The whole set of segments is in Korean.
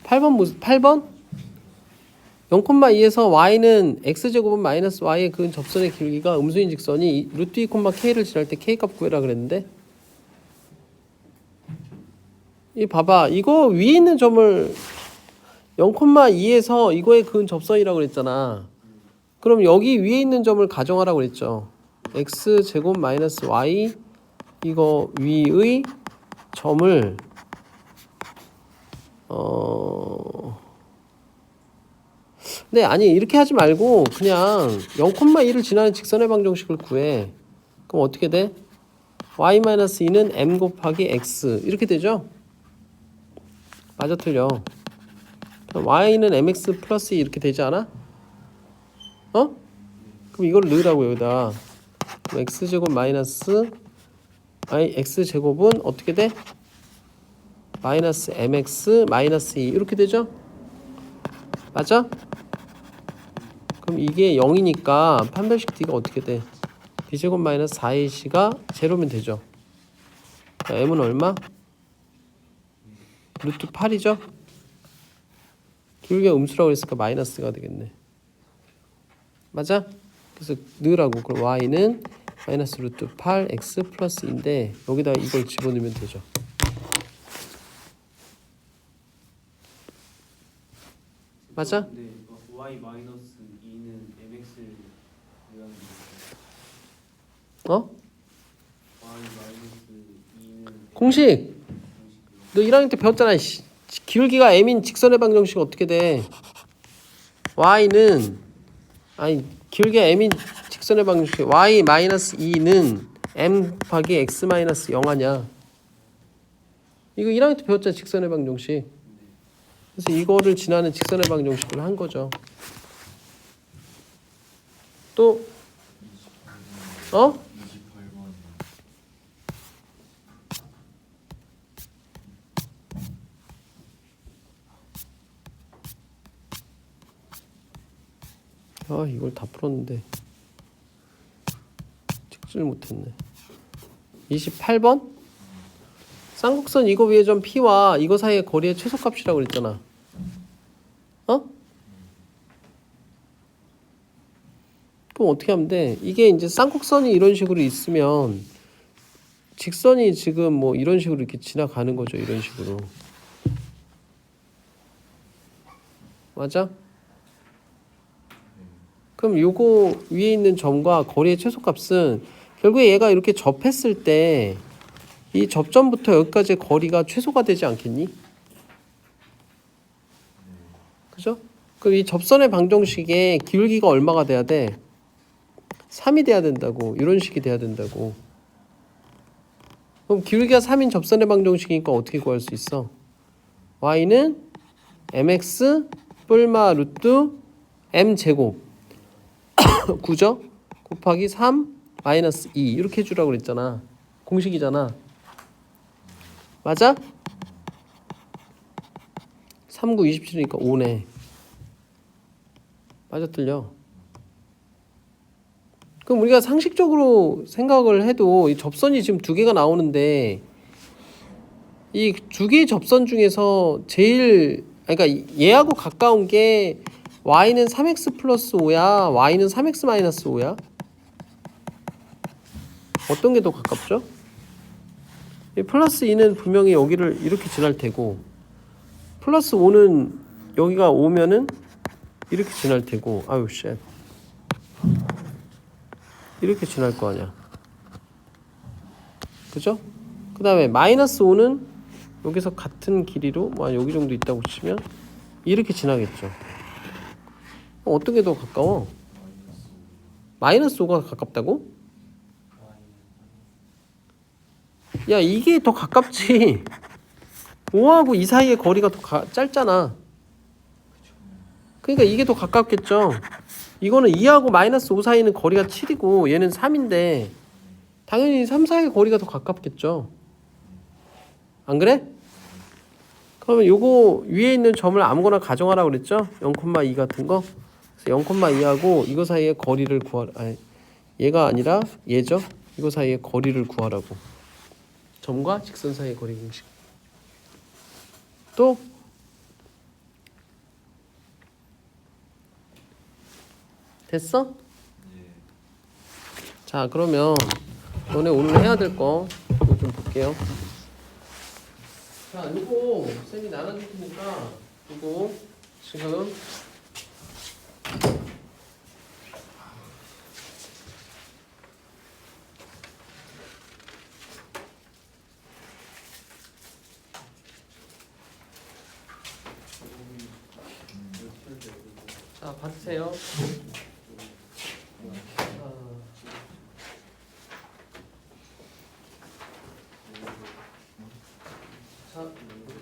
8번 8번? 0,2에서 y는 x제곱은 마이너스 y의 그 접선의 길이가 음수인 직선이 루트 2, k를 지날 때 k값 구해라 그랬는데 이 봐봐 이거 위에 있는 점을 0,2에서 이거의 그 접선이라고 그랬잖아. 그럼 여기 위에 있는 점을 가정하라고 그랬죠. x제곱 마이너스 y 이거 위의 점을 네, 아니 이렇게 하지 말고 그냥 0,2를 지나는 직선의 방정식을 구해. 그럼 어떻게 돼? y-2는 m 곱하기 x 이렇게 되죠? 맞아 틀려? 그럼 y는 mx 플러스 2 이렇게 되지 않아? 어? 그럼 이걸 넣으라고 여기다. 그럼 x제곱 마이너스 x제곱은 어떻게 돼? 마이너스 mx 마이너스 2 이렇게 되죠? 맞아? 그럼 이게 0이니까 판별식 d가 어떻게 돼? b제곱 마이너스 4ac가 제로면 되죠. 자, m은 얼마? 루트 8이죠? 기울기가 음수라고 했으니까 마이너스가 되겠네. 맞아? 그래서 넣으라고. 그럼 y는 마이너스 루트 8x 플러스 2인데 여기다 이걸 집어넣으면 되죠. 맞아? 네, y 마이너스 2는 mx를 의하는 어? y 마이너스 2는 공식! 너 1학년 때 배웠잖아. 기울기가 m인 직선의 방정식 어떻게 돼? y는 아니 기울기가 m인 직선의 방정식 y 마이너스 2는 m 곱하기 x 마이너스 0 아냐? 이거 1학년 때 배웠잖아. 직선의 방정식. 그래서 이거를 지나는 직선의 방정식을 한 거죠. 또 어? 28번. 이걸 다 풀었는데 찍지를 못했네. 28번? 쌍곡선 이거 위에 점 P와 이거 사이의 거리의 최소값이라고 그랬잖아. 어? 그럼 어떻게 하면 돼? 이게 이제 쌍곡선이 이런 식으로 있으면 직선이 지금 뭐 이런 식으로 이렇게 지나가는 거죠. 이런 식으로. 맞아? 그럼 요거 위에 있는 점과 거리의 최소값은 결국에 얘가 이렇게 접했을 때 이 접점부터 여기까지의 거리가 최소가 되지 않겠니? 그죠? 그럼 이 접선의 방정식의 기울기가 얼마가 돼야 돼? 3이 돼야 된다고. 이런 식이 돼야 된다고. 그럼 기울기가 3인 접선의 방정식이니까 어떻게 구할 수 있어? y는 mx 뿔마 루트 m제곱 9죠? 곱하기 3 마이너스 2 이렇게 해주라고 그랬잖아. 공식이잖아. 맞아? 3, 9, 27이니까 5네. 맞아 틀려. 그럼 우리가 상식적으로 생각을 해도 이 접선이 지금 두 개가 나오는데 이 두 개의 접선 중에서 제일 그러니까 얘하고 가까운 게 y는 3x 플러스 5야 y는 3x 마이너스 5야? 어떤 게 더 가깝죠? 이 플러스 2는 분명히 여기를 이렇게 지날 테고 플러스 5는 여기가 오면은 이렇게 지날 테고 아유 쉣 이렇게 지날 거 아니야. 그죠? 그 다음에 마이너스 5는 여기서 같은 길이로 뭐 여기 정도 있다고 치면 이렇게 지나겠죠. 어떤 게 더 가까워? 마이너스 5가 가깝다고? 야 이게 더 가깝지. 5하고 2 사이의 거리가 더 짧잖아. 그러니까 이게 더 가깝겠죠. 이거는 2하고 마이너스 5 사이는 거리가 7이고 얘는 3인데 당연히 3 사이의 거리가 더 가깝겠죠. 안 그래? 그러면 요거 위에 있는 점을 아무거나 가정하라고 그랬죠? 0,2 같은 거. 그래서 0,2하고 이거 사이의 거리를 구하라. 아니, 얘가 아니라 얘죠? 이거 사이의 거리를 구하라고. 점과 직선 사이의 거리 공식. 또 됐어? 네. 자, 그러면 너네 오늘 해야 될 거 이거 좀 볼게요. 자, 이거 쌤이 나눠줄 테니까 이거 지금 자, 받으세요. 자,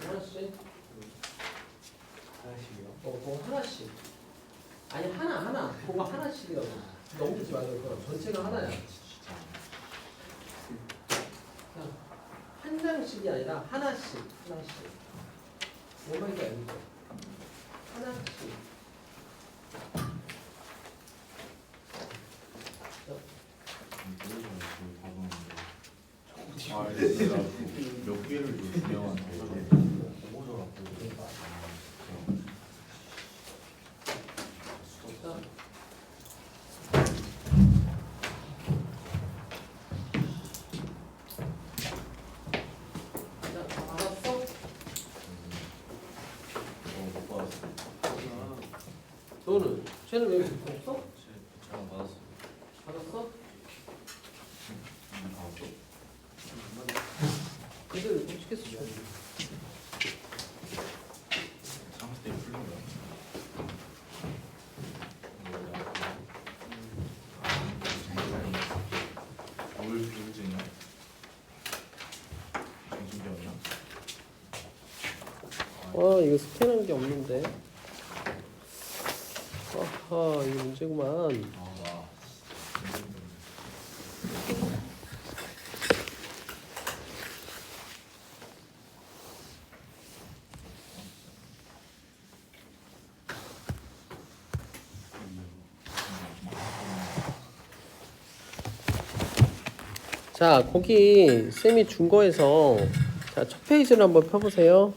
하나씩. 그거 하나씩. 아니, 하나. 그거 하나씩이라고. 넘기지 말고, 그거 전체가 하나야. 자, 한 장씩이 아니라 하나씩. 뭐 말인지 알겠죠? 하나씩. 몇 개를 준영한테 너는? 쟤는 왜 없어? 제가 받았어요. 받았어? 그대로 끔찍했어. 상태 풀린 거야. 뭘 교육쟁이야? 정신병이야? 이거 스캔한 게 없는데. 아하, 이거 문제구만. 와. 자, 거기 쌤이 준 거에서 자, 첫 페이지를 한번 펴보세요.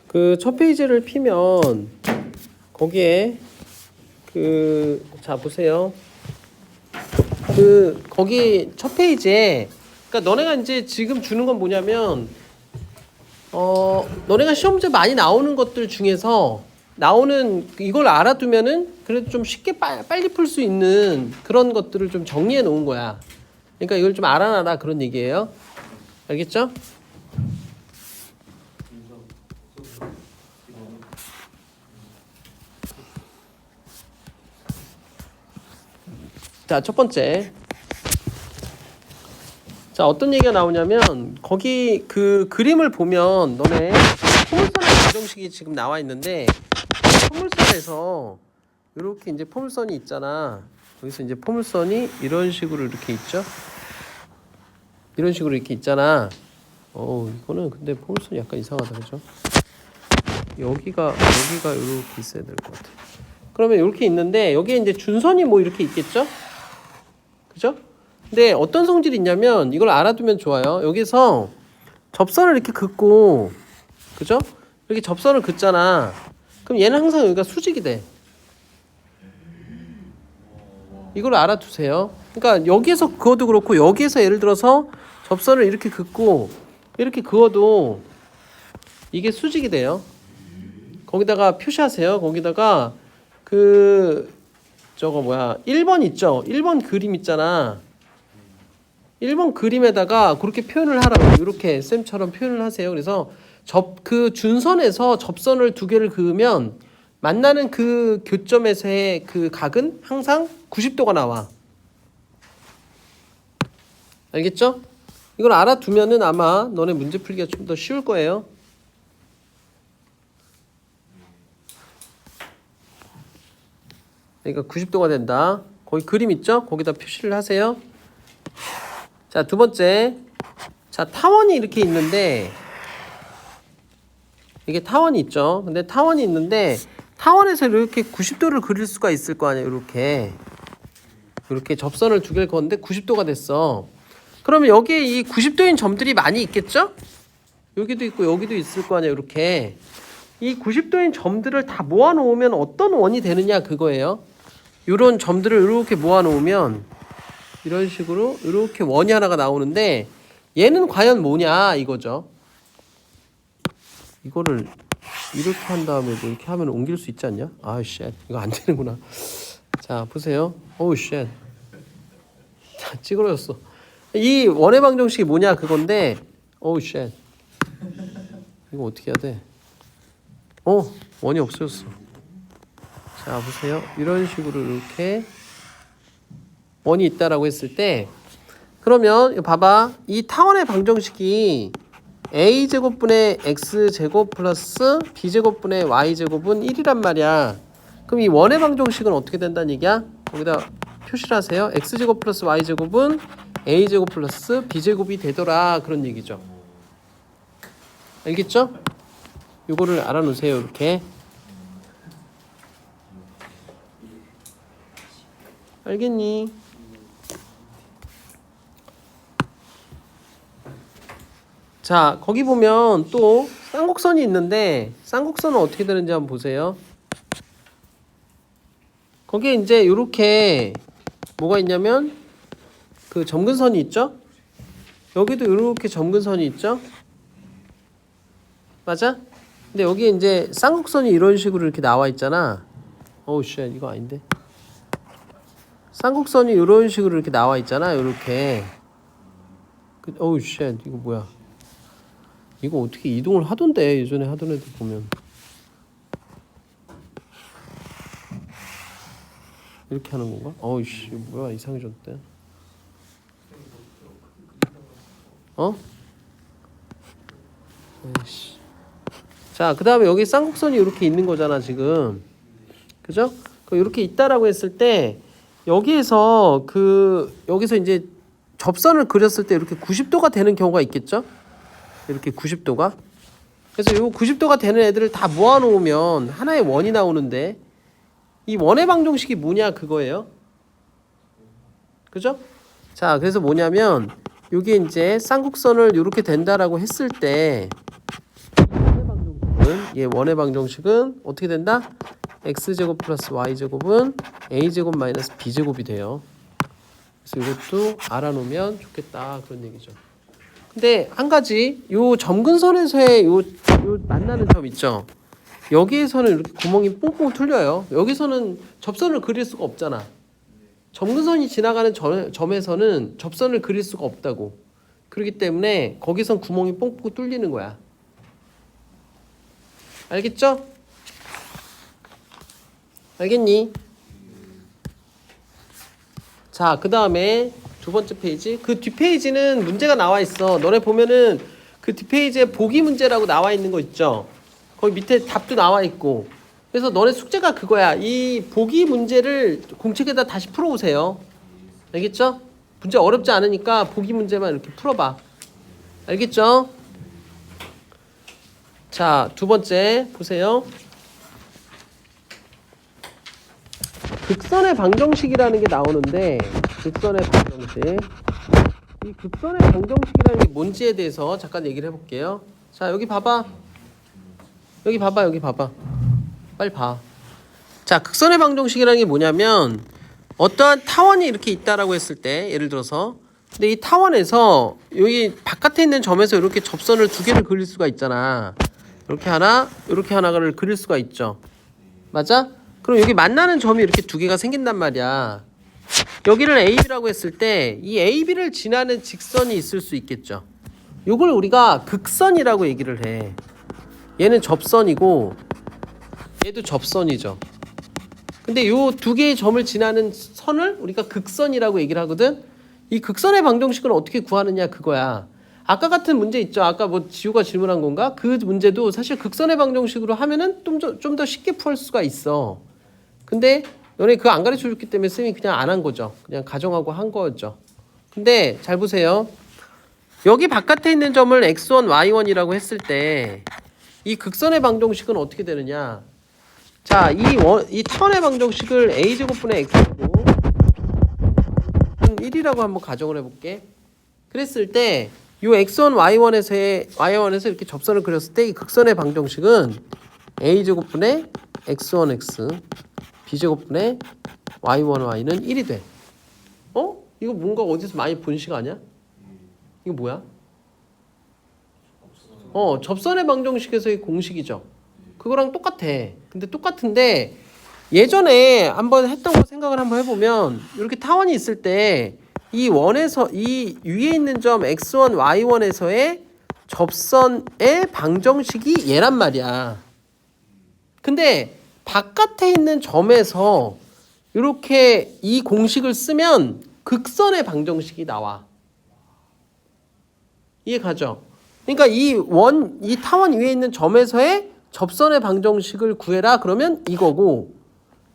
그 첫 페이지를 피면 거기에 자 보세요. 거기 첫 페이지에 그러니까 너네가 이제 지금 주는 건 뭐냐면 너네가 시험 문제 많이 나오는 것들 중에서 나오는 이걸 알아두면은 그래도 좀 쉽게 빨리 풀 수 있는 그런 것들을 좀 정리해 놓은 거야. 그러니까 이걸 좀 알아놔라 그런 얘기예요. 알겠죠? 자, 첫 번째. 자, 어떤 얘기가 나오냐면 거기 그 그림을 보면 너네 포물선의 방정식이 지금 나와 있는데 포물선에서 이렇게 이제 포물선이 있잖아. 여기서 이제 포물선이 이런 식으로 이렇게 있죠. 이런 식으로 이렇게 있잖아. 이거는 근데 포물선이 약간 이상하다, 그죠? 여기가 이렇게 있어야 될 것 같아. 그러면 이렇게 있는데 여기에 이제 준선이 뭐 이렇게 있겠죠? 그죠? 근데 어떤 성질이 있냐면 이걸 알아두면 좋아요. 여기서 접선을 이렇게 긋고, 그죠? 이렇게 접선을 긋잖아. 그럼 얘는 항상 여기가 수직이 돼. 이걸 알아두세요. 그러니까 여기에서 그어도 그렇고 여기에서 예를 들어서 접선을 이렇게 긋고 이렇게 그어도 이게 수직이 돼요. 거기다가 표시하세요. 거기다가 저거 뭐야 1번 있죠? 1번 그림 있잖아. 1번 그림에다가 그렇게 표현을 하라고. 이렇게 쌤처럼 표현을 하세요. 그래서 그 준선에서 접선을 두 개를 그으면 만나는 그 교점에서의 그 각은 항상 90도가 나와. 알겠죠? 이걸 알아두면은 아마 너네 문제 풀기가 좀 더 쉬울 거예요. 그러니까 90도가 된다. 거기 그림 있죠? 거기다 표시를 하세요. 자, 두 번째. 자, 타원이 이렇게 있는데 이게 타원이 있죠. 근데 타원이 있는데 타원에서 이렇게 90도를 그릴 수가 있을 거 아니에요. 이렇게 접선을 두 개를 그었는데 90도가 됐어. 그러면 여기에 이 90도인 점들이 많이 있겠죠? 여기도 있고 여기도 있을 거 아니에요. 이렇게 이 90도인 점들을 다 모아놓으면 어떤 원이 되느냐 그거예요. 이런 점들을 이렇게 모아놓으면 이런 식으로 이렇게 원이 하나가 나오는데 얘는 과연 뭐냐 이거죠. 이거를 이렇게 한 다음에 뭐 이렇게 하면 옮길 수 있지 않냐? 아, 쉣. 이거 안 되는구나. 자, 보세요. 오우, 쉣. 자, 찌그러졌어. 이 원의 방정식이 뭐냐 그건데, 오우, 쉣. 이거 어떻게 해야 돼? 원이 없어졌어. 자, 보세요. 이런 식으로 이렇게 원이 있다라고 했을 때, 그러면 봐봐. 이 타원의 방정식이 a제곱분의 x제곱 플러스 b제곱분의 y제곱은 1이란 말이야. 그럼 이 원의 방정식은 어떻게 된다는 얘기야? 여기다 표시를 하세요. x제곱 플러스 y제곱은 a제곱 플러스 b제곱이 되더라. 그런 얘기죠. 알겠죠? 요거를 알아놓으세요. 이렇게. 알겠니? 자, 거기 보면 또 쌍곡선이 있는데 쌍곡선은 어떻게 되는지 한번 보세요. 거기에 이제 이렇게 뭐가 있냐면 그 점근선이 있죠? 여기도 이렇게 점근선이 있죠? 맞아? 근데 여기에 이제 쌍곡선이 이런 식으로 이렇게 나와 있잖아. 어우 쉣, 이거 아닌데. 쌍곡선이 이런 식으로 이렇게 나와 있잖아. 이렇게. 어우 쉣, 이거 뭐야? 이거 어떻게 이동을 하던데 예전에 하던 애들 보면 이렇게 하는 건가? 어이씨 뭐야 이상해졌대. 에이씨. 자, 그 다음에 여기 쌍곡선이 이렇게 있는 거잖아 지금. 그죠? 이렇게 있다라고 했을 때 여기에서 여기서 이제 접선을 그렸을 때 이렇게 90도가 되는 경우가 있겠죠? 이렇게 90도가. 그래서 요 90도가 되는 애들을 다 모아놓으면 하나의 원이 나오는데 이 원의 방정식이 뭐냐 그거예요. 그죠? 자, 그래서 뭐냐면 요게 이제 쌍곡선을 이렇게 된다라고 했을 때 원의 방정식은 어떻게 된다? x제곱 플러스 y제곱은 a제곱 마이너스 b제곱이 돼요. 그래서 이것도 알아놓으면 좋겠다 그런 얘기죠. 근데 한 가지 요 점근선에서의 요 만나는 점 있죠. 여기에서는 이렇게 구멍이 뽕뽕 뚫려요. 여기서는 접선을 그릴 수가 없잖아. 점근선이 지나가는 점에서는 접선을 그릴 수가 없다고. 그렇기 때문에 거기선 구멍이 뽕뽕 뚫리는 거야. 알겠죠? 알겠니? 자, 그 다음에 두 번째 페이지. 그 뒷페이지는 문제가 나와 있어. 너네 보면은 그 뒷페이지에 보기 문제라고 나와 있는 거 있죠? 거기 밑에 답도 나와 있고. 그래서 너네 숙제가 그거야. 이 보기 문제를 공책에다 다시 풀어오세요. 알겠죠? 문제 어렵지 않으니까 보기 문제만 이렇게 풀어봐. 알겠죠? 자, 두 번째 보세요. 극선의 방정식이라는 게 나오는데 극선의 방정식. 이 극선의 방정식이라는 게 뭔지에 대해서 잠깐 얘기를 해볼게요. 자, 여기 봐봐. 여기 봐봐. 빨리 봐. 자, 극선의 방정식이라는 게 뭐냐면 어떠한 타원이 이렇게 있다라고 했을 때 예를 들어서 근데 이 타원에서 여기 바깥에 있는 점에서 이렇게 접선을 두 개를 그릴 수가 있잖아. 이렇게 하나를 그릴 수가 있죠. 맞아? 그럼 여기 만나는 점이 이렇게 두 개가 생긴단 말이야. 여기를 AB라고 했을 때 이 AB를 지나는 직선이 있을 수 있겠죠. 이걸 우리가 극선이라고 얘기를 해. 얘는 접선이고 얘도 접선이죠. 근데 요 두 개의 점을 지나는 선을 우리가 극선이라고 얘기를 하거든. 이 극선의 방정식은 어떻게 구하느냐 그거야. 아까 같은 문제 있죠. 아까 뭐 지우가 질문한 건가? 그 문제도 사실 극선의 방정식으로 하면은 좀 더 쉽게 풀 수가 있어. 근데 너네 그거 안 가르쳐 줬기 때문에 쌤이 그냥 안 한 거죠. 그냥 가정하고 한 거죠. 근데 잘 보세요. 여기 바깥에 있는 점을 x1, y1이라고 했을 때 이 극선의 방정식은 어떻게 되느냐? 자, 이 천의 방정식을 a제곱분의 x로 1이라고 한번 가정을 해볼게. 그랬을 때 요 x1, y1에서 이렇게 접선을 그렸을 때 이 극선의 방정식은 a제곱분의 x1x b제곱분의 y1y는 1이 돼. 이거 뭔가 어디서 많이 본 식 아니야? 이거 뭐야? 접선의 방정식에서의 공식이죠. 그거랑 똑같아. 근데 똑같은데 예전에 한번 했던 거 생각을 한번 해보면 이렇게 타원이 있을 때 이 원에서 이 위에 있는 점 x1, y1에서의 접선의 방정식이 얘란 말이야. 근데 바깥에 있는 점에서 이렇게 이 공식을 쓰면 극선의 방정식이 나와. 이해 가죠? 그러니까 이 타원 위에 있는 점에서의 접선의 방정식을 구해라 그러면 이거고,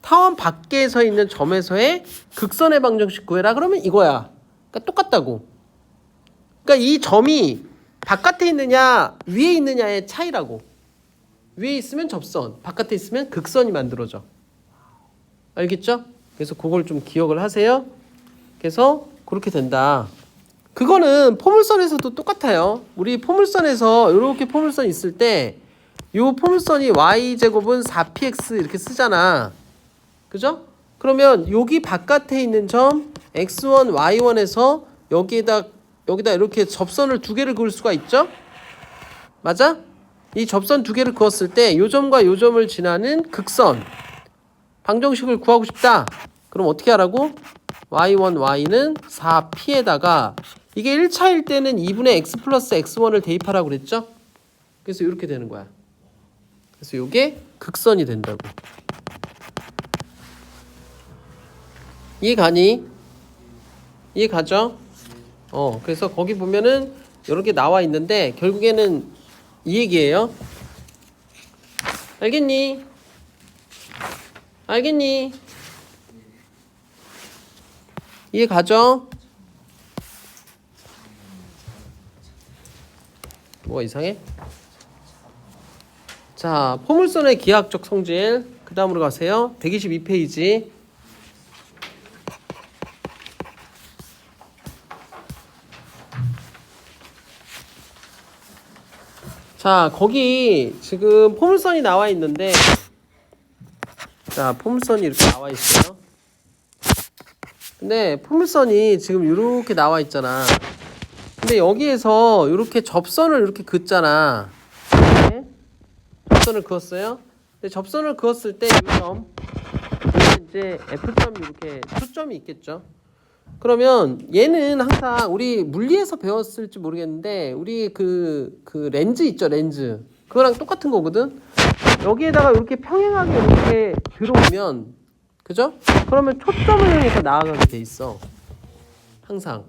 타원 밖에서 있는 점에서의 극선의 방정식 구해라 그러면 이거야. 그러니까 똑같다고. 그러니까 이 점이 바깥에 있느냐 위에 있느냐의 차이라고. 위에 있으면 접선, 바깥에 있으면 극선이 만들어져. 알겠죠? 그래서 그걸 좀 기억을 하세요. 그래서 그렇게 된다. 그거는 포물선에서도 똑같아요. 우리 포물선에서 이렇게 포물선 있을 때 이 포물선이 y제곱은 4px 이렇게 쓰잖아. 그죠? 그러면 여기 바깥에 있는 점 x1, y1에서 여기다 이렇게 접선을 두 개를 그을 수가 있죠? 맞아? 이 접선 두 개를 그었을 때 요 점과 요 점을 지나는 극선 방정식을 구하고 싶다. 그럼 어떻게 하라고? y1, y는 4p에다가 이게 1차일 때는 2분의 x 플러스 x1을 대입하라고 그랬죠? 그래서 이렇게 되는 거야. 그래서 이게 극선이 된다고. 이해 가니? 이해 가죠? 그래서 거기 보면은 이렇게 나와 있는데 결국에는 이 얘기예요. 알겠니? 알겠니? 이해 가죠? 뭐가 이상해? 자, 포물선의 기하학적 성질 그 다음으로 가세요. 122페이지. 자, 거기 지금 포물선이 나와 있는데, 자, 포물선이 이렇게 나와 있어요. 근데 포물선이 지금 이렇게 나와 있잖아. 근데 여기에서 이렇게 접선을 이렇게 긋잖아. 이렇게 접선을 그었어요. 근데 접선을 그었을 때 이 점, 이제 F점이 이렇게 초점이 있겠죠. 그러면 얘는 항상 우리 물리에서 배웠을지 모르겠는데 우리 그 렌즈 있죠, 렌즈. 그거랑 똑같은 거거든. 여기에다가 이렇게 평행하게 이렇게 들어오면, 그죠? 그러면 초점을 향해서 나아가게 돼 있어. 항상.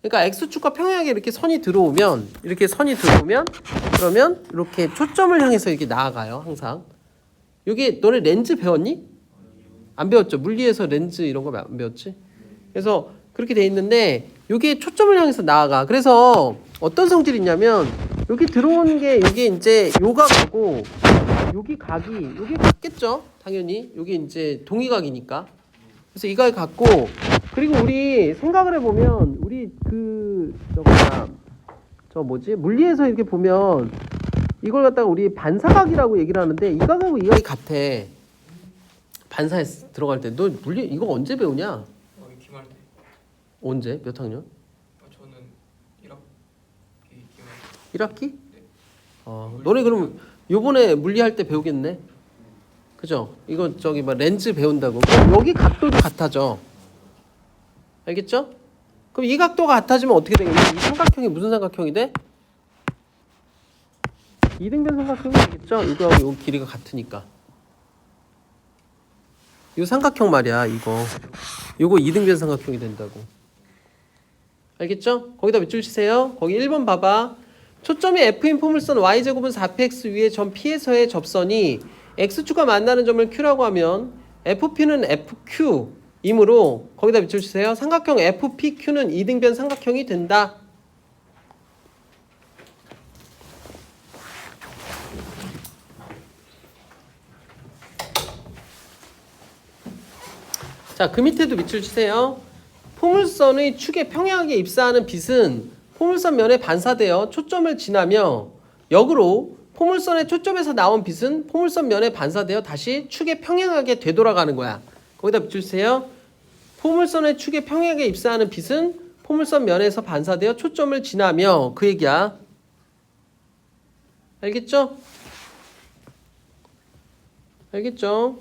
그러니까 x축과 평행하게 이렇게 선이 들어오면, 그러면 이렇게 초점을 향해서 이렇게 나아가요, 항상. 여기 너네 렌즈 배웠니? 안 배웠죠? 물리에서 렌즈 이런 거 안 배웠지? 그래서 그렇게 돼 있는데 여기 초점을 향해서 나아가. 그래서 어떤 성질이 있냐면 여기 들어오는 게 이게 이제 요가 가고 여기 같겠죠? 당연히 여기 이제 동의각이니까. 그래서 이 각이 같고, 그리고 우리 생각을 해보면 우리 물리에서 이렇게 보면 이걸 갖다가 우리 반사각이라고 얘기를 하는데 이 각하고 이 각이 같아. 반사에 들어갈 때. 너 물리 이거 언제 배우냐? 기말 때. 언제? 몇 학년? 저는 1학기 기말. 1학기? 너네 그럼 요번에 물리할 때 배우겠네. 그죠? 이거 저기 렌즈 배운다고. 그럼 여기 각도도 같아져. 알겠죠? 그럼 이 각도가 같아지면 어떻게 되겠냐? 이 삼각형이 무슨 삼각형이 돼? 이등변 삼각형이 되겠죠? 이거하고 요 길이가 같으니까. 이 삼각형 말이야, 이거. 요거 이등변 삼각형이 된다고. 알겠죠? 거기다 몇 줄 치세요? 거기 1번 봐봐. 초점이 F인 포물선 Y제곱은 4px 위에 점 P에서의 접선이 X축과 만나는 점을 Q라고 하면 FP는 FQ이므로 거기다 몇 줄 치세요? 삼각형 FPQ는 이등변 삼각형이 된다. 자, 그 밑에도 밑줄 치세요. 포물선의 축에 평행하게 입사하는 빛은 포물선 면에 반사되어 초점을 지나며 역으로 포물선의 초점에서 나온 빛은 포물선 면에 반사되어 다시 축에 평행하게 되돌아가는 거야. 거기다 붙여주세요. 포물선의 축에 평행하게 입사하는 빛은 포물선 면에서 반사되어 초점을 지나며 그 얘기야. 알겠죠? 알겠죠?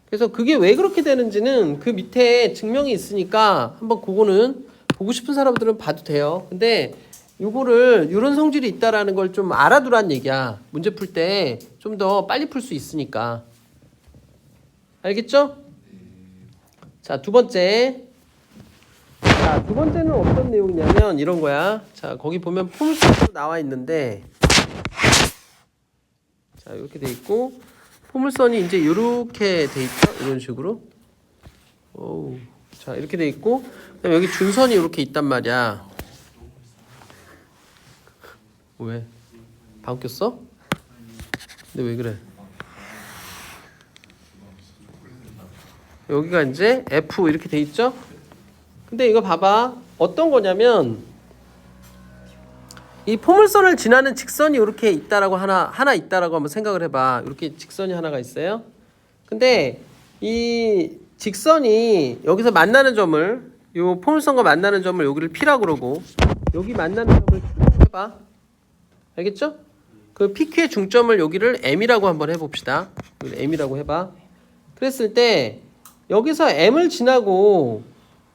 그래서 그게 왜 그렇게 되는지는 그 밑에 증명이 있으니까 한번 그거는 보고 싶은 사람들은 봐도 돼요. 근데 요거를 이런 성질이 있다라는 걸 좀 알아두란 얘기야. 문제 풀 때 좀 더 빨리 풀 수 있으니까. 알겠죠? 자, 두 번째. 자, 두 번째는 어떤 내용이냐면 이런 거야. 자, 거기 보면 포물선으로 나와 있는데 자, 이렇게 돼 있고 포물선이 이제 이렇게 돼 있죠. 이런 식으로. 오. 자, 이렇게 돼 있고 그다음에 여기 준선이 이렇게 있단 말이야. 왜? 방 꼈어? 근데 왜 그래? 여기가 이제 F 이렇게 돼 있죠? 근데 이거 봐봐. 어떤 거냐면 이 포물선을 지나는 직선이 이렇게 있다라고 하나 있다라고 한번 생각을 해봐. 이렇게 직선이 하나가 있어요. 근데 이 직선이 여기서 만나는 점을 요 포물선과 만나는 점을 여기를 P라고 그러고 여기 만나는 점을 Q라고 해봐. 알겠죠? 그 PQ의 중점을 여기를 M이라고 한번 해봅시다. M이라고 해봐. 그랬을 때 여기서 M을 지나고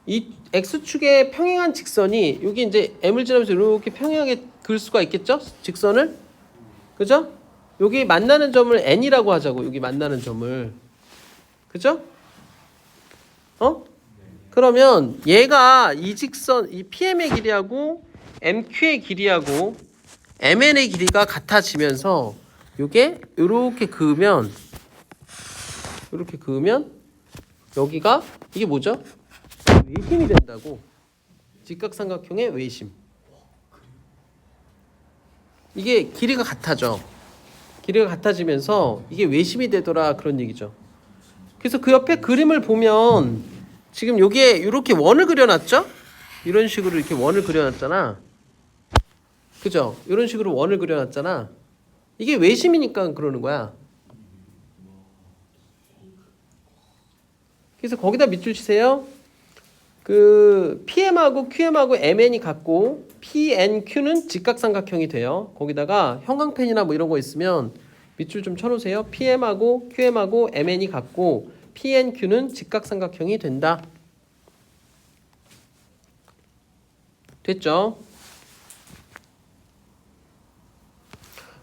이 X축의 평행한 직선이 여기 이제 M을 지나면서 이렇게 평행하게 그을 수가 있겠죠? 직선을. 그죠? 여기 만나는 점을 N이라고 하자고. 여기 만나는 점을. 그죠? 그러면 얘가 이 직선, 이 PM의 길이하고 MQ의 길이하고 MN의 길이가 같아지면서 요게 이렇게 그으면 여기가 이게 뭐죠? 외심이 된다고. 직각삼각형의 외심. 이게 길이가 같아져. 길이가 같아지면서 이게 외심이 되더라 그런 얘기죠. 그래서 그 옆에 그림을 보면 지금 여기에 이렇게 원을 그려놨죠? 이런 식으로 이렇게 원을 그려놨잖아. 그죠? 이런 식으로 원을 그려놨잖아. 이게 외심이니까 그러는 거야. 그래서 거기다 밑줄 치세요. 그 PM하고 QM하고 MN이 같고 PNQ는 직각삼각형이 돼요. 거기다가 형광펜이나 뭐 이런 거 있으면 밑줄 좀 쳐놓으세요. PM하고 QM하고 MN이 같고 PNQ는 직각삼각형이 된다. 됐죠?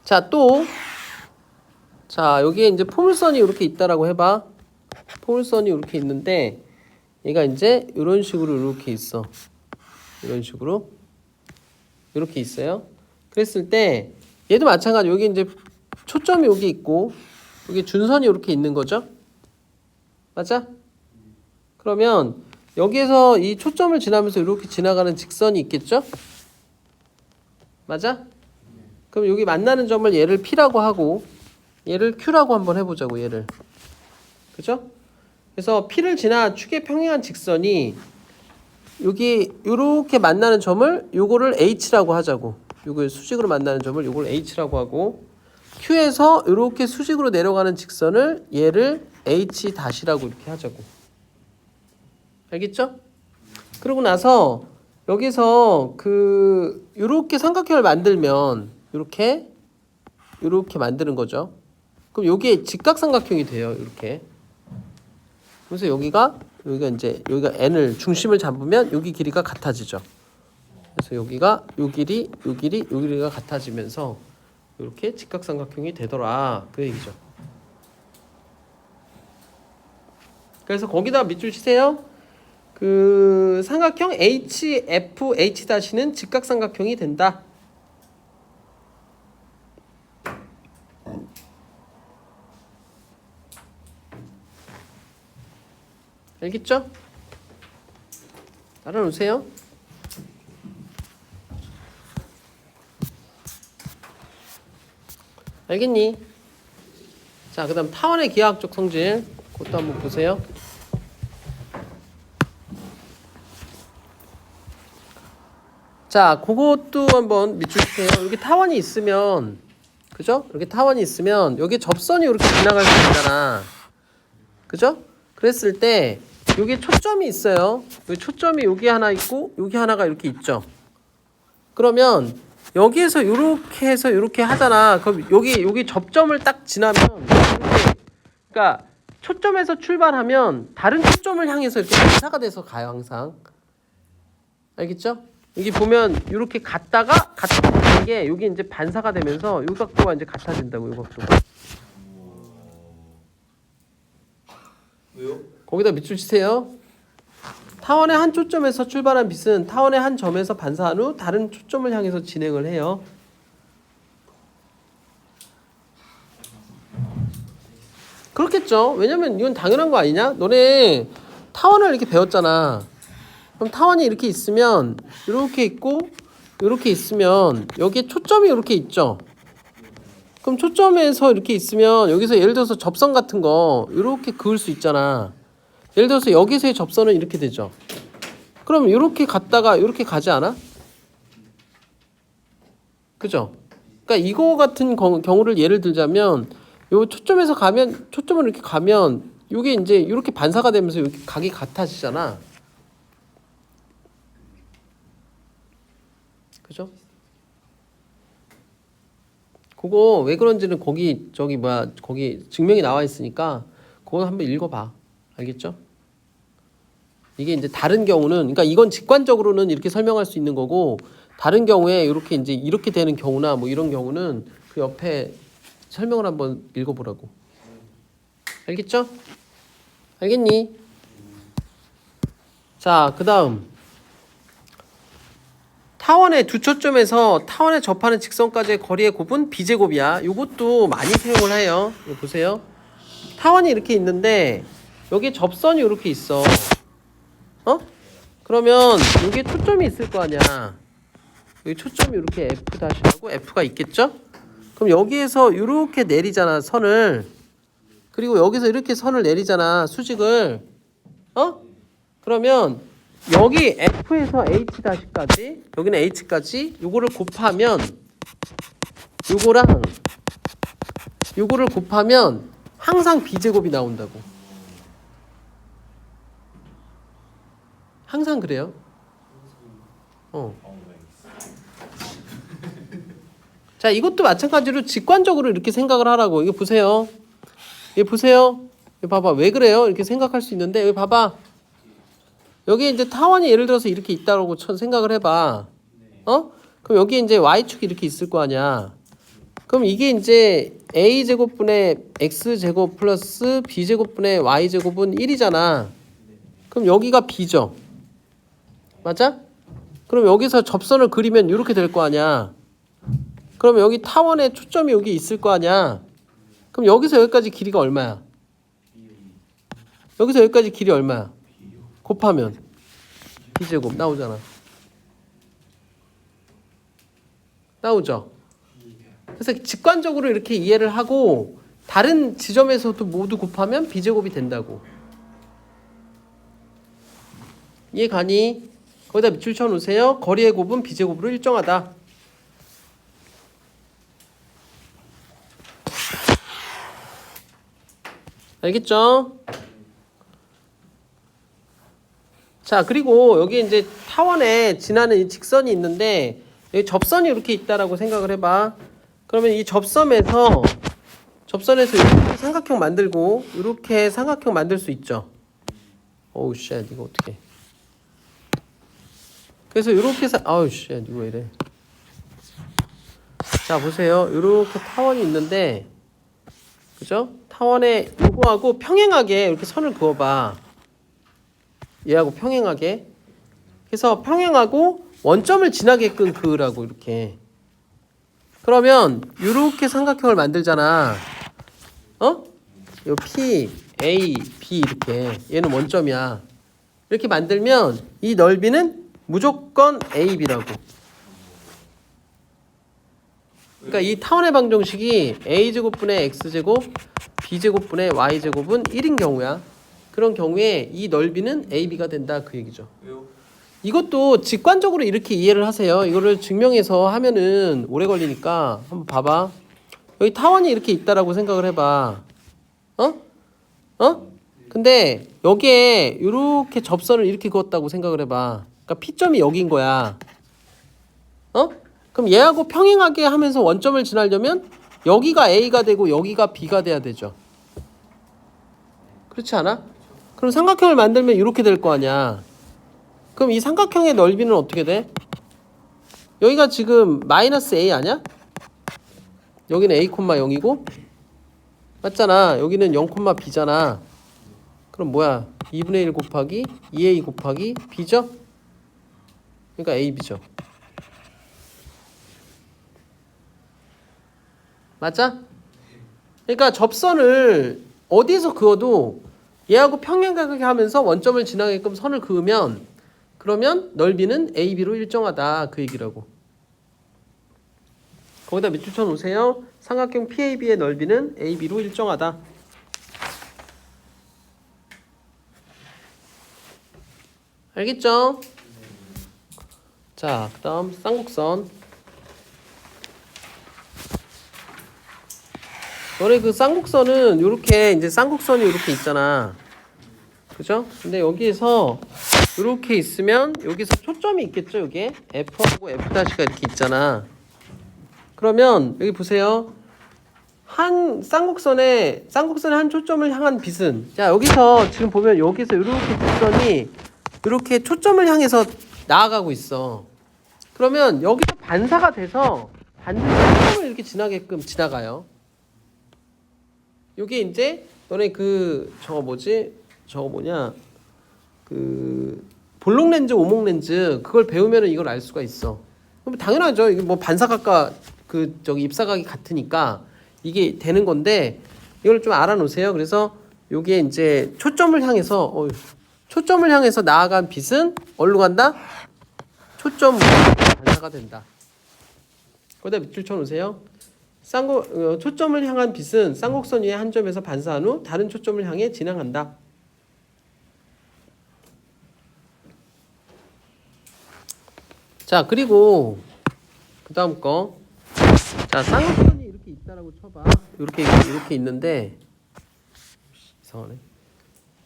자, 또 자, 여기에 이제 포물선이 이렇게 있다라고 해봐. 포물선이 이렇게 있는데 얘가 이제 이런 식으로 이렇게 있어. 이런 식으로 이렇게 있어요. 그랬을 때 얘도 마찬가지. 여기 이제 초점이 여기 있고 여기 준선이 이렇게 있는 거죠. 맞아? 그러면 여기에서 이 초점을 지나면서 이렇게 지나가는 직선이 있겠죠? 맞아? 그럼 여기 만나는 점을 얘를 P라고 하고 얘를 Q라고 한번 해보자고. 얘를. 그죠? 그래서 P를 지나 축의 평행한 직선이 여기 이렇게 만나는 점을 요거를 H라고 하자고. 요거 수직으로 만나는 점을 요걸 H라고 하고 Q에서 이렇게 수직으로 내려가는 직선을 얘를 H-라고 이렇게 하자고. 알겠죠? 그러고 나서 여기서 그 이렇게 삼각형을 만들면 이렇게 만드는 거죠. 그럼 여기에 직각삼각형이 돼요. 이렇게. 그래서 여기가 이제 여기가 n을 중심을 잡으면 여기 길이가 같아지죠. 그래서 여기가 요 길이가 같아지면서 이렇게 직각삼각형이 되더라. 그 얘기죠. 그래서 거기다 밑줄 치세요. 그 삼각형 HFH-는 직각삼각형이 된다. 알겠죠? 따라 놓으세요. 알겠니? 자, 그 다음 타원의 기하학적 성질 그것도 한번 보세요. 자, 그것도 한번 밑줄 치세요. 여기 타원이 있으면, 그죠? 이렇게 타원이 있으면 여기 접선이 이렇게 지나갈 수 있잖아. 그죠? 그랬을 때 여기 초점이 있어요. 여기 초점이 여기 하나 있고 여기 하나가 이렇게 있죠. 그러면 여기에서 이렇게 해서 이렇게 하잖아. 그럼 여기 접점을 딱 지나면 이렇게, 그러니까 초점에서 출발하면 다른 초점을 향해서 이렇게 반사가 돼서 가요, 항상. 알겠죠? 여기 보면 이렇게 갔다가 같아지는 게 여기 이제 반사가 되면서 이 각도가 이제 같아진다고, 이 각도가. 왜요? 거기다 밑줄 치세요. 타원의 한 초점에서 출발한 빛은 타원의 한 점에서 반사한 후 다른 초점을 향해서 진행을 해요. 그렇겠죠. 왜냐면 이건 당연한 거 아니냐? 너네 타원을 이렇게 배웠잖아. 그럼 타원이 이렇게 있으면 이렇게 있고 이렇게 있으면 여기에 초점이 이렇게 있죠. 그럼 초점에서 이렇게 있으면 여기서 예를 들어서 접선 같은 거 이렇게 그을 수 있잖아. 예를 들어서 여기서의 접선은 이렇게 되죠. 그럼 이렇게 갔다가 이렇게 가지 않아? 그죠? 그러니까 이거 같은 경우를 예를 들자면 요 초점에서 가면, 초점을 이렇게 가면 이게 이제 이렇게 반사가 되면서 이렇게 각이 같아지잖아. 그죠? 그거 왜 그런지는 거기 거기 증명이 나와 있으니까 그거 한번 읽어봐. 알겠죠? 이게 이제 다른 경우는, 그러니까 이건 직관적으로는 이렇게 설명할 수 있는 거고, 다른 경우에 이렇게 이제 이렇게 되는 경우나 뭐 이런 경우는 그 옆에 설명을 한번 읽어보라고. 알겠죠? 알겠니? 자, 그 다음 타원의 두 초점에서 타원에 접하는 직선까지의 거리의 곱은 b제곱이야. 이것도 많이 사용을 해요. 이거 보세요. 타원이 이렇게 있는데 여기 접선이 이렇게 있어. 그러면 여기에 초점이 있을 거 아니야. 여기 초점이 이렇게 F' 하고 F가 있겠죠? 그럼 여기에서 이렇게 내리잖아, 선을. 그리고 여기서 이렇게 선을 내리잖아, 수직을. 그러면 여기 F에서 H'까지, 여기는 H까지 요거를 곱하면 요거를 곱하면 항상 B제곱이 나온다고. 항상 그래요. 자, 이것도 마찬가지로 직관적으로 이렇게 생각을 하라고. 이거 보세요. 이거 보세요. 이거 봐봐. 왜 그래요? 이렇게 생각할 수 있는데, 여기 봐봐. 여기 이제 타원이 예를 들어서 이렇게 있다고 생각을 해봐. 그럼 여기 이제 y축이 이렇게 있을 거 아니야. 그럼 이게 이제 a제곱분의 x제곱 플러스 b제곱분의 y제곱은 1이잖아. 그럼 여기가 b죠. 맞아? 그럼 여기서 접선을 그리면 이렇게 될 거 아니야. 그럼 여기 타원의 초점이 여기 있을 거 아니야. 그럼 여기서 여기까지 길이가 얼마야? 여기서 여기까지 길이 얼마야? 곱하면 b제곱 나오잖아. 나오죠? 그래서 직관적으로 이렇게 이해를 하고 다른 지점에서도 모두 곱하면 b제곱이 된다고. 이해 가니? 거기다 밑줄 쳐 놓으세요. 거리의 곱은 b제곱으로 일정하다. 알겠죠? 자, 그리고 여기 이제 타원에 지나는 이 직선이 있는데 여기 접선이 이렇게 있다라고 생각을 해봐. 그러면 이 접선에서 이렇게 삼각형 만들고 이렇게 삼각형 만들 수 있죠. 오우 쉣, 이거 어떻게? 그래서 이렇게 아우 쉣, 이거 왜 이래? 자, 보세요. 이렇게 타원이 있는데, 그죠? 타원에 이거하고 평행하게 이렇게 선을 그어봐. 얘하고 평행하게. 그래서 평행하고 원점을 지나게끔 그으라고, 이렇게. 그러면 이렇게 삼각형을 만들잖아. 요 P, A, B 이렇게. 얘는 원점이야. 이렇게 만들면 이 넓이는 무조건 AB라고. 그러니까 이 타원의 방정식이 A제곱분의 X제곱, B제곱분의 Y제곱은 1인 경우야. 그런 경우에 이 넓이는 AB가 된다, 그 얘기죠. 왜요? 이것도 직관적으로 이렇게 이해를 하세요. 이거를 증명해서 하면은 오래 걸리니까 한번 봐봐. 여기 타원이 이렇게 있다라고 생각을 해봐. 어? 어? 근데 여기에 이렇게 접선을 이렇게 그었다고 생각을 해봐. 그러니까 P점이 여기인 거야. 어? 그럼 얘하고 평행하게 하면서 원점을 지나려면 여기가 A가 되고 여기가 B가 돼야 되죠. 그렇지 않아? 그럼 삼각형을 만들면 이렇게 될 거 아니야. 그럼 이 삼각형의 넓이는 어떻게 돼? 여기가 지금 마이너스 A 아니야? 여기는 A, 0이고 맞잖아. 여기는 0, B잖아. 그럼 뭐야? 2분의 1 곱하기 2A 곱하기 B죠? 그러니까 A, B죠. 맞아? 그러니까 접선을 어디에서 그어도 얘하고 평행하게 하면서 원점을 지나게끔 선을 그으면 그러면 넓이는 AB로 일정하다. 그 얘기라고. 거기다 밑줄 쳐 놓으세요. 삼각형 PAB의 넓이는 AB로 일정하다. 알겠죠? 자, 그 다음 쌍곡선. 너네 그 쌍곡선은 요렇게 이제 쌍곡선이 요렇게 있잖아. 그죠? 근데 여기에서 요렇게 있으면 여기서 초점이 있겠죠, 여기에? F하고 F'가 이렇게 있잖아. 그러면 여기 보세요. 한 쌍곡선에 한 초점을 향한 빛은 자, 여기서 지금 보면 여기서 이렇게 곡선이 이렇게 초점을 향해서 나아가고 있어. 그러면 여기서 반사가 돼서 반드시 초점을 이렇게 지나게끔 지나가요. 요게 이제 너네 그 저거 뭐냐 그 볼록 렌즈, 오목 렌즈 그걸 배우면은 이걸 알 수가 있어. 그럼 당연하죠. 이게 뭐 반사각과 그 저기 입사각이 같으니까 이게 되는 건데 이걸 좀 알아놓으세요. 그래서 요게 이제 초점을 향해서 나아간 빛은 어디로 간다? 초점으로 반사가 된다. 거기다 밑줄 쳐놓으세요. 초점을 향한 빛은 쌍곡선 위의 한 점에서 반사한 후 다른 초점을 향해 진행한다. 자, 그리고 그 다음 거. 자, 쌍곡선이 이렇게 있다라고 쳐봐. 이렇게 있는데 이상하네.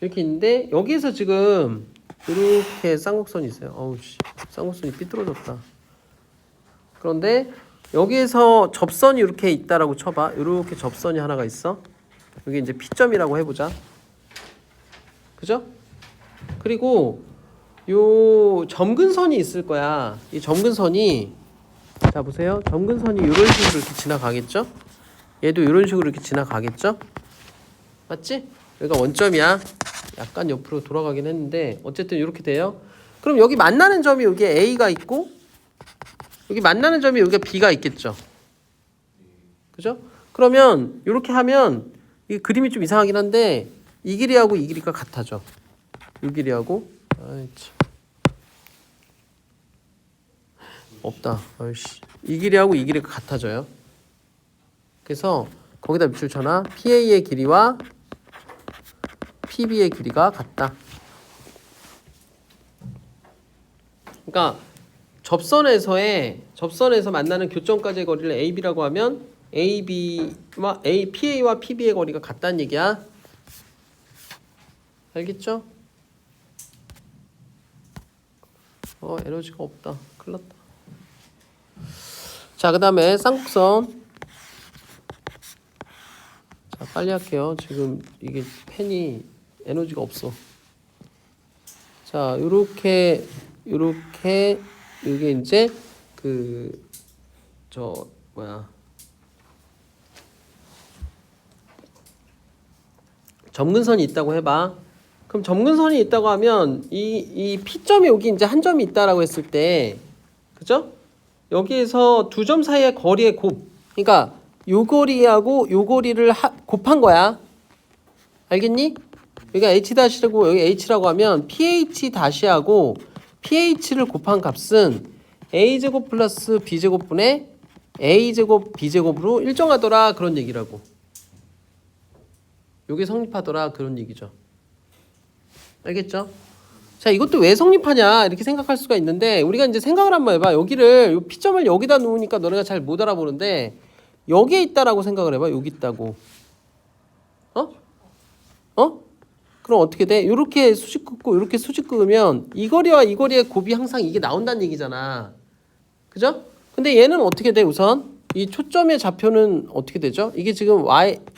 이렇게 있는데 여기에서 지금 이렇게 쌍곡선이 있어요. 어우 씨, 쌍곡선이 삐뚤어졌다. 그런데 여기에서 접선이 이렇게 있다라고 쳐봐. 이렇게 접선이 하나가 있어. 여기 이제 P점이라고 해보자. 그죠? 그리고 요 점근선이 있을 거야. 이 점근선이 자 보세요. 점근선이 이런 식으로 이렇게 지나가겠죠? 얘도 이런 식으로 이렇게 지나가겠죠? 맞지? 여기가 원점이야. 약간 옆으로 돌아가긴 했는데 어쨌든 이렇게 돼요. 그럼 여기 만나는 점이 여기 A가 있고 여기 만나는 점이 여기가 B가 있겠죠. 그죠? 그러면 이렇게 하면 이 그림이 좀 이상하긴 한데 이 길이하고 이 길이가 같아져. 이 길이하고 없다. 아이씨. 이 길이하고 이 길이가 같아져요. 그래서 거기다 밑줄 쳐놔. PA의 길이와 PB의 길이가 같다. 그러니까 접선에서 만나는 교점까지의 거리를 AB라고 하면 PA와 PB의 거리가 같다는 얘기야. 알겠죠? 에너지가 없다. 큰일 났다. 자, 그 다음에 쌍곡선. 자, 빨리 할게요. 지금 이게 펜이 에너지가 없어. 자, 요렇게 이게 이제 점근선이 있다고 해봐. 그럼 점근선이 있다고 하면 이 P점이 여기 이제 한 점이 있다라고 했을 때, 그죠? 여기에서 두 점 사이의 거리의 곱, 그러니까 요 거리하고 요 거리를 곱한 거야. 알겠니? 여기가 H-라고 여기 H라고 하면 PH-하고 PH를 곱한 값은 A제곱 플러스 B제곱분의 A제곱 B제곱으로 일정하더라 그런 얘기라고. 요게 성립하더라 그런 얘기죠. 알겠죠? 자, 이것도 왜 성립하냐 이렇게 생각할 수가 있는데 우리가 이제 생각을 한번 해봐. 여기를 요 P점을 여기다 놓으니까 너네가 잘 못 알아보는데 여기에 있다라고 생각을 해봐. 여기 있다고. 어? 어? 그럼 어떻게 돼? 요렇게 수직 긋고 요렇게 수직 긋으면 이 거리와 이 거리의 곱이 항상 이게 나온다는 얘기잖아. 그죠? 근데 얘는 어떻게 돼? 우선 이 초점의 좌표는 어떻게 되죠? 이게 지금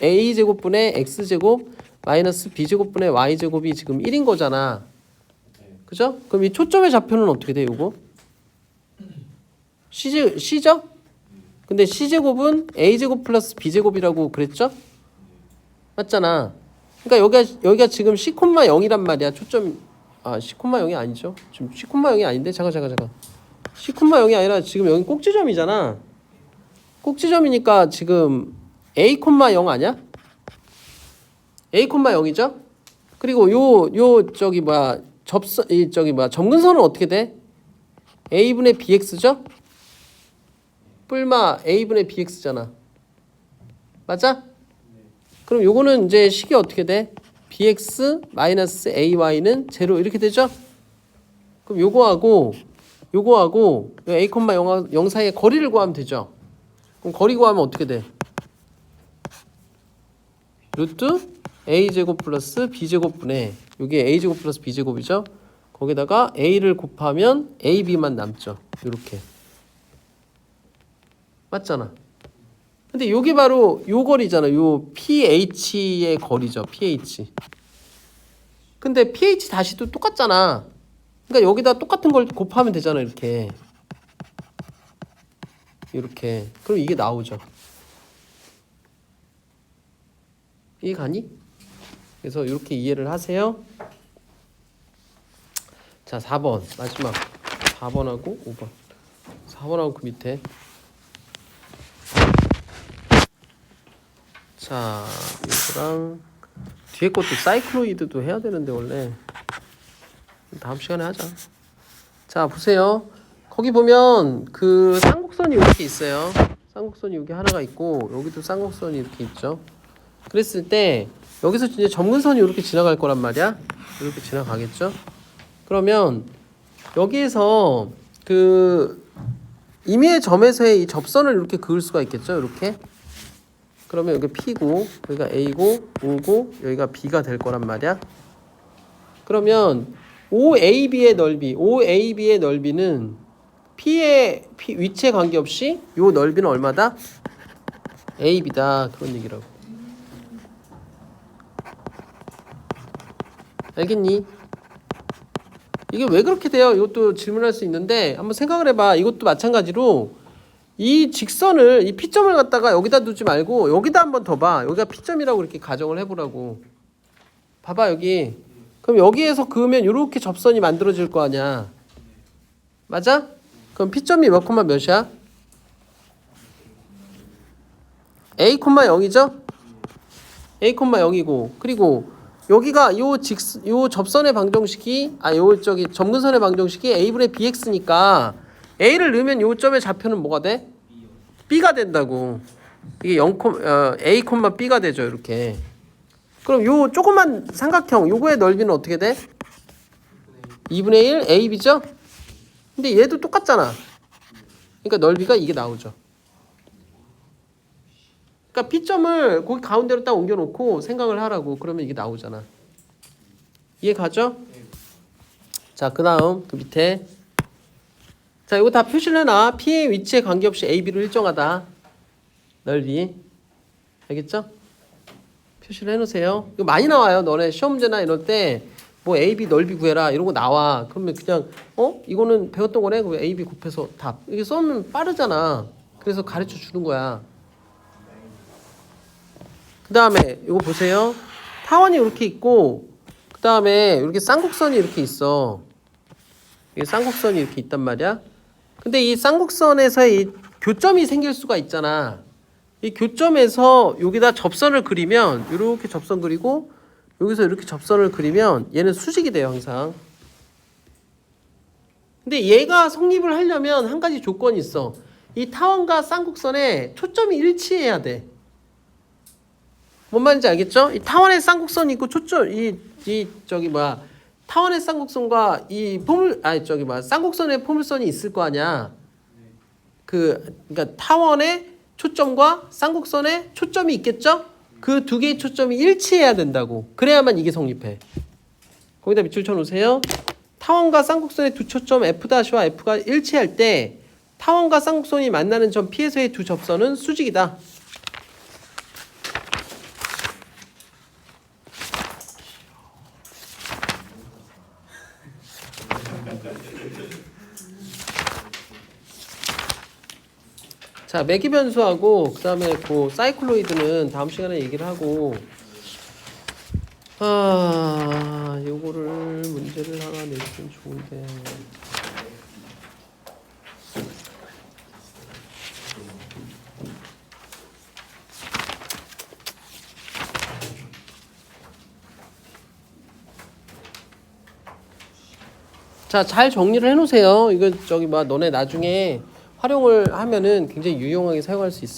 a제곱분의 x제곱 마이너스 b제곱분의 y제곱이 지금 1인 거잖아. 그죠? 그럼 이 초점의 좌표는 어떻게 돼? 요거 c죠? 근데 c제곱은 a제곱 플러스 b제곱이라고 그랬죠? 맞잖아. 그러니까 여기가 지금 c,0이란 말이야. 초점 c,0이 아니죠. 지금 c,0이 아닌데 잠깐. c,0이 아니라 지금 여기 꼭지점이잖아. 꼭지점이니까 지금 a,0 아니야? a,0이죠? 그리고 요 저기 뭐야 점근선은 어떻게 돼? a분의 bx죠? 뿔마 a분의 bx잖아. 맞아? 그럼 요거는 이제 식이 어떻게 돼? bx 마이너스 ay는 제로 이렇게 되죠? 그럼 요거하고 a,0 사이의 거리를 구하면 되죠? 그럼 거리 구하면 어떻게 돼? 루트 a제곱 플러스 b제곱분의 요게 a제곱 플러스 b제곱이죠? 거기다가 a를 곱하면 ab만 남죠. 요렇게. 맞잖아. 근데 요게 바로 요 거리잖아. 요 PH의 거리죠. PH. 근데 PH 다시도 똑같잖아. 그러니까 여기다 똑같은 걸 곱하면 되잖아. 이렇게. 그럼 이게 나오죠. 이해 가니? 그래서 이렇게 이해를 하세요. 자, 4번 마지막 4번하고 5번 4번하고 그 밑에 자, 이거랑 뒤에 것도 사이클로이드도 해야 되는데 원래 다음 시간에 하자. 자, 보세요. 거기 보면 그 쌍곡선이 이렇게 있어요. 쌍곡선이 여기 하나가 있고 여기도 쌍곡선이 이렇게 있죠. 그랬을 때 여기서 이제 점근선이 이렇게 지나갈 거란 말이야. 이렇게 지나가겠죠. 그러면 여기에서 그 임의의 점에서의 이 접선을 이렇게 그을 수가 있겠죠. 이렇게. 그러면 여기 P고 여기가 A고 O고 여기가 B가 될 거란 말이야. 그러면 OAB의 넓이는 P의 위치에 관계없이 요 넓이는 얼마다? AB다. 그런 얘기라고. 알겠니? 이게 왜 그렇게 돼요? 이것도 질문할 수 있는데 한번 생각을 해봐. 이것도 마찬가지로 이 직선을 이 P점을 갖다가 여기다 두지 말고 여기다 한번 더 봐. 여기가 P점이라고 이렇게 가정을 해보라고. 봐봐 여기. 그럼 여기에서 그으면 이렇게 접선이 만들어질 거 아니야. 맞아? 그럼 P점이 몇 콤마 몇이야? A,0이죠? A,0이고 그리고 여기가 요 접선의 방정식이 점근선의 방정식이 a분의 bx니까 a를 넣으면 요 점의 좌표는 뭐가 돼? b가 된다고. 이게 a, b가 되죠. 이렇게. 그럼 요 조그만 삼각형 요거의 넓이는 어떻게 돼? 2분의 1 ab죠? 근데 얘도 똑같잖아. 그러니까 넓이가 이게 나오죠. 그러니까 P점을 거기 가운데로 딱 옮겨놓고 생각을 하라고. 그러면 이게 나오잖아. 이해 가죠? 자, 그 다음 그 밑에 자, 이거 다 표시를 해놔. P의 위치에 관계없이 AB로 일정하다. 넓이. 알겠죠? 표시를 해놓으세요. 이거 많이 나와요. 너네 시험 문제나 이럴 때 뭐 AB 넓이 구해라 이런 거 나와. 그러면 그냥 이거는 배웠던 거네. 그럼 AB 곱해서 답. 이게 써면 빠르잖아. 그래서 가르쳐 주는 거야. 그 다음에 이거 보세요. 타원이 이렇게 있고 그 다음에 이렇게 쌍곡선이 이렇게 있어. 이게 쌍곡선이 이렇게 있단 말이야. 근데 이 쌍곡선에서 이 교점이 생길 수가 있잖아. 이 교점에서 여기다 접선을 그리면 이렇게 접선 그리고 여기서 이렇게 접선을 그리면 얘는 수직이 돼요. 항상. 근데 얘가 성립을 하려면 한 가지 조건이 있어. 이 타원과 쌍곡선의 초점이 일치해야 돼. 뭔 말인지 알겠죠? 이 타원에 쌍곡선이 있고 초점 타원의 쌍곡선과 이 쌍곡선의 포물선이 있을 거 아니야. 그러니까 타원의 초점과 쌍곡선의 초점이 있겠죠? 그 두 개의 초점이 일치해야 된다고. 그래야만 이게 성립해. 거기다 밑줄 쳐놓으세요. 타원과 쌍곡선의 두 초점 F'와 F가 일치할 때 타원과 쌍곡선이 만나는 점 P에서의 두 접선은 수직이다. 자, 매기 변수하고 그다음에 그 사이클로이드는 다음 시간에 얘기를 하고 요거를 문제를 하나 내주면 좋은데. 자, 잘 정리를 해놓으세요. 이거 너네 나중에 활용을 하면은 굉장히 유용하게 사용할 수 있어.